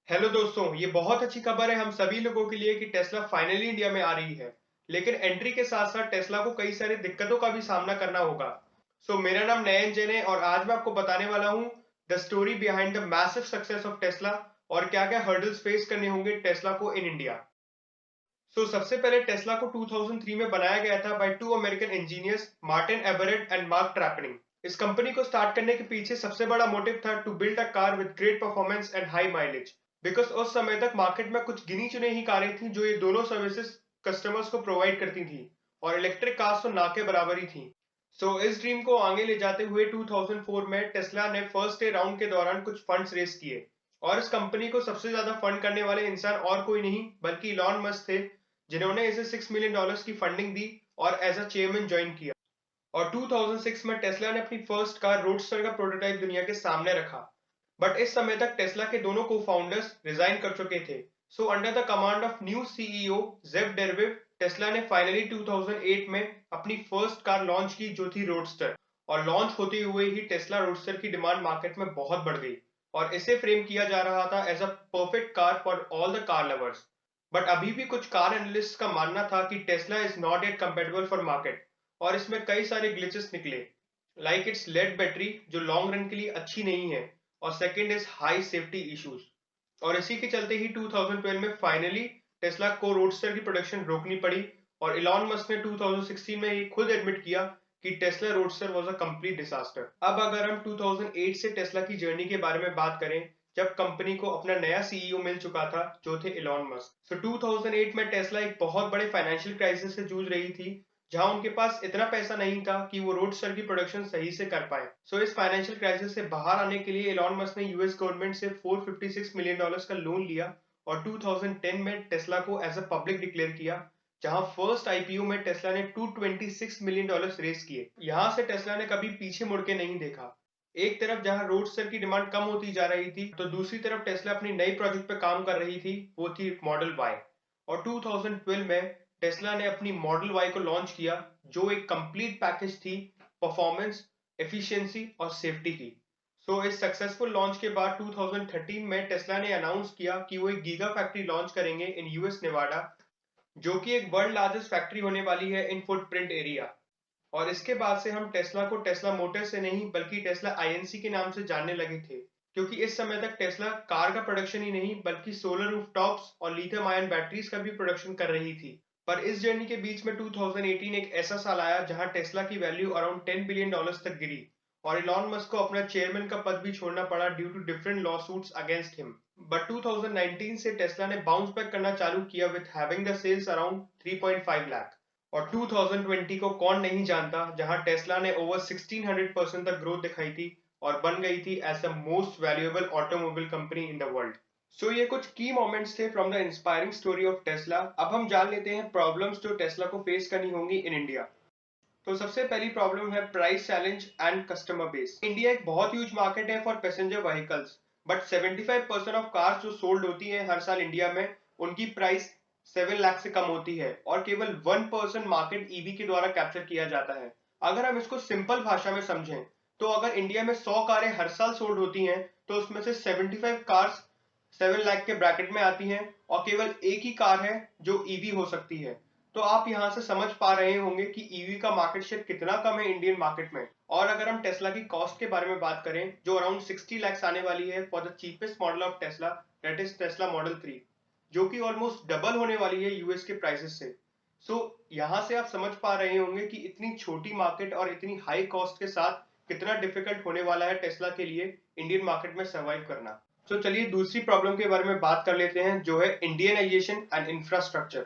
Hello दोस्तों, ये बहुत अच्छी खबर है हम सभी लोगों के लिए कि टेस्ला फाइनली इंडिया में आ रही है। लेकिन एंट्री के साथ साथ टेस्ला को कई सारी दिक्कतों का भी सामना करना होगा। मेरा नाम नयन जैन है और आज मैं आपको बताने वाला हूँ the story behind the massive success of Tesla और क्या क्या हर्डल्स फेस करने होंगे टेस्ला को इन इंडिया। सबसे पहले टेस्ला को 2003 में बनाया गया था by two American engineers Martin Eberhard and Marc Tarpenning. इस कंपनी को स्टार्ट करने के पीछे सबसे बड़ा मोटिव था to build a car with great performance and high mileage, because उस समय तक मार्केट में कुछ गिनी चुनी ही कारें थी जो ये दोनों सर्विसेज कस्टमर्स को प्रोवाइड करती थी और इलेक्ट्रिक कार्स तो ना के बराबर ही थी। इस ड्रीम को आगे ले जाते हुए 2004 में टेस्ला ने फर्स्ट डे राउंड के दौरान कुछ फंड्स रेस किए और इस कंपनी को सबसे ज्यादा फंड करने वाले इंसान और कोई नहीं बल्कि इलॉन मस्क थे, जिन्होंने इसे $6 मिलियन की फंडिंग दी और एज अ चेयरमैन ज्वाइन किया। और 2006 में टेस्ला ने अपनी फर्स्ट कार रोडस्टर का प्रोटोटाइप दुनिया के सामने रखा। बट इस समय तक टेस्ला के दोनों को-फाउंडर्स रिजाइन कर चुके थे। Under the command of new CEO Jeff डेरविव, टेस्ला ने फाइनली 2008 में अपनी फर्स्ट कार लॉन्च की जो थी रोडस्टर। और लॉन्च होते हुए ही टेस्ला रोडस्टर की डिमांड मार्केट में बहुत बढ़ गई और इसे फ्रेम किया जा रहा था as a perfect car for all the car lovers. But अभी भी कुछ कार एनालिस्ट का मानना था कि Tesla is not yet compatible for market और इसमें कई सारे ग्लिचेस निकले, लाइक इट्स लेड बैटरी जो लॉन्ग रन के लिए अच्छी नहीं है और second is high safety issues. और इसी के चलते ही 2012 में फाइनली टेस्ला को रोडस्टर की प्रोडक्शन रोकनी पड़ी और इलॉन मस्क ने 2016 में ये खुद एडमिट किया कि Tesla roadster was a complete disaster. अब अगर हम 2008 से टेस्ला की जर्नी के बारे में बात करें, जब कंपनी को अपना नया सीईओ मिल चुका था जो थे इलॉन मस्क। 2008 में टेस्ला एक बहुत बड़े फाइनेंशियल क्राइसिस से जूझ रही थी, जहां उनके पास इतना पैसा नहीं था कि वो रोडस्टर की प्रोडक्शन सही से कर पाए। इस फाइनेंशियल क्राइसिस से बाहर आने के लिए इलॉन मस्क ने यूएस गवर्नमेंट से $456 मिलियन का लोन लिया और 2010 में टेस्ला को एज अ पब्लिक डिक्लेयर किया, जहां फर्स्ट आईपीओ में टेस्ला ने $226 मिलियन रेस किए। यहां से टेस्ला ने कभी पीछे मुड़ के नहीं देखा। एक तरफ जहां रोडस्टर की डिमांड कम होती जा रही थी, तो दूसरी तरफ टेस्ला अपनी नई प्रोजेक्ट पे काम कर रही थी, वो थी मॉडल वाई। और 2012 में टेस्ला ने अपनी मॉडल वाई को लॉन्च किया, जो एक कंप्लीट पैकेज थी परफॉर्मेंस, एफिशिएंसी और सेफ्टी की। इस सक्सेसफुल लॉन्च के बाद 2013 में टेस्ला ने अनाउंस किया कि वो एक गीगा फैक्ट्री लॉन्च करेंगे इन यूएस नेवाडा, जो कि एक वर्ल्ड लार्जेस्ट फैक्ट्री होने वाली है इन फुटप्रिंट एरिया। और इसके बाद से हम टेस्ला को टेस्ला मोटर्स से नहीं बल्कि टेस्ला आईएनसी के नाम से जानने लगे थे, क्योंकि इस समय तक टेस्ला कार का प्रोडक्शन ही नहीं बल्कि सोलर रूफटॉप्स और लिथियम आयन बैटरीज का भी प्रोडक्शन कर रही थी। पर इस जर्नी के बीच में 2018 एक ऐसा साल आया जहां टेस्ला की वैल्यू अराउंड $10 बिलियन तक गिरी और इलॉन मस्क को अपना चेयरमैन का पद भी छोड़ना पड़ा due to different lawsuits against him. But 2019 से टेस्ला ने बाउंस बैक करना चालू किया with having the sales around 3.5 lakh. और 2020 को कौन नहीं जानता, जहां टेस्ला ने ओवर 1600% तक ग्रोथ दिखाई थी और बन गई थी as the most valuable automobile company in the world. ये कुछ की मोमेंट्स थे from the inspiring story of Tesla. अब हम जान लेते हैं प्रॉब्लम्स जो टेस्ला को फेस करनी होंगी इन इंडिया। सबसे पहली प्रॉब्लम है price challenge and customer base. India एक बहुत ह्यूज मार्केट है for passenger vehicles, but 75% of cars जो सोल्ड होती हैं हर साल इंडिया में, उनकी प्राइस 7 लाख से कम होती है और केवल 1% मार्केट ईवी के द्वारा कैप्चर किया जाता है। अगर हम इसको सिंपल भाषा में समझें, तो अगर इंडिया में 100 कारें हर साल सोल्ड होती हैं, तो उसमें से 75 कार्स 7 लाख के ब्रैकेट में आती हैं और केवल एक ही कार है जो ईवी हो सकती है। तो आप यहां से समझ पा रहे होंगे कि ईवी का मार्केट शेयर कितना कम है इंडियन मार्केट में। और अगर हम टेस्ला की कॉस्ट के बारे में बात करें, जो अराउंड 60 लाख आने वाली है for the cheapest model of Tesla, that is Tesla model 3, जो कि ऑलमोस्ट डबल होने वाली है यूएस के प्राइसेस से। यहां से आप समझ पा रहे होंगे कि इतनी छोटी मार्केट और इतनी हाई कॉस्ट के साथ कितना डिफिकल्ट होने वाला है टेस्ला के लिए इंडियन मार्केट में सर्वाइव करना। चलिए दूसरी प्रॉब्लम के बारे में बात कर लेते हैं, जो है Indianisation and infrastructure.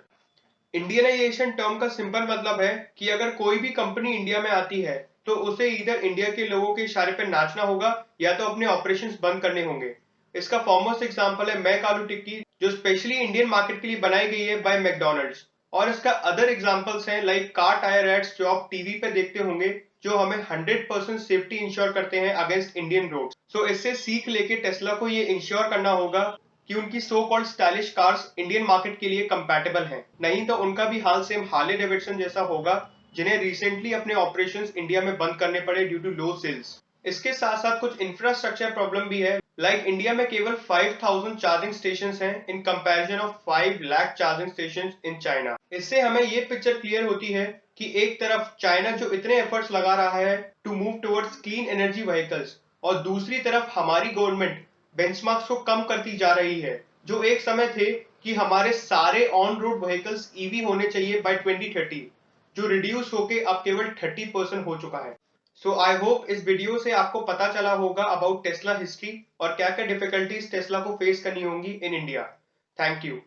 Indianisation term का सिंपल मतलब है कि अगर कोई भी कंपनी इंडिया में आती है, तो उसे इधर इंडिया के लोगों के इशारे पर नाचना होगा या तो अपने ऑपरेशंस बंद करने होंगे। इसका फॉरमोस्ट एग्जांपल है मैक आलू टिक्की, जो स्पेशली इंडियन मार्केट के लिए बनाई गई है बाय मैकडोनल्ड्स। और इसका अदर एग्जांपल्स हैं लाइक कार टायर एड्स जो आप टीवी पे देखते होंगे, जो हमें 100% सेफ्टी इंश्योर करते हैं अगेंस्ट इंडियन रोड्स। इससे सीख लेके टेस्ला को ये इंश्योर करना होगा कि उनकी so called stylish cars Indian market के लिए कंपैटिबल हैं, नहीं तो उनका भी हाल सेम हार्ले डेविडसन जैसा होगा, जिन्हें रिसेंटली अपने ऑपरेशंस इंडिया में बंद करने पड़े ड्यू टू लो सेल्स। इसके साथ साथ कुछ इंफ्रास्ट्रक्चर प्रॉब्लम भी है, लाइक इंडिया में केवल 5000 चार्जिंग स्टेशन हैं in comparison of 5 lakh charging station in China. इससे हमें ये पिक्चर क्लियर होती है कि एक तरफ चाइना जो इतने एफर्ट्स लगा रहा है to move towards clean energy vehicles, और दूसरी तरफ हमारी गवर्नमेंट बेंचमार्क्स को कम करती जा रही है, जो एक समय थे कि हमारे सारे ऑन रोड व्हीकल्स ईवी होने चाहिए बाय 2030, जो रिड्यूस होके अब केवल 30% हो चुका है। सो आई होप इस वीडियो से आपको पता चला होगा अबाउट टेस्ला हिस्ट्री और क्या क्या डिफिकल्टीज टेस्ला को फेस करनी होंगी इन इंडिया। Thank you.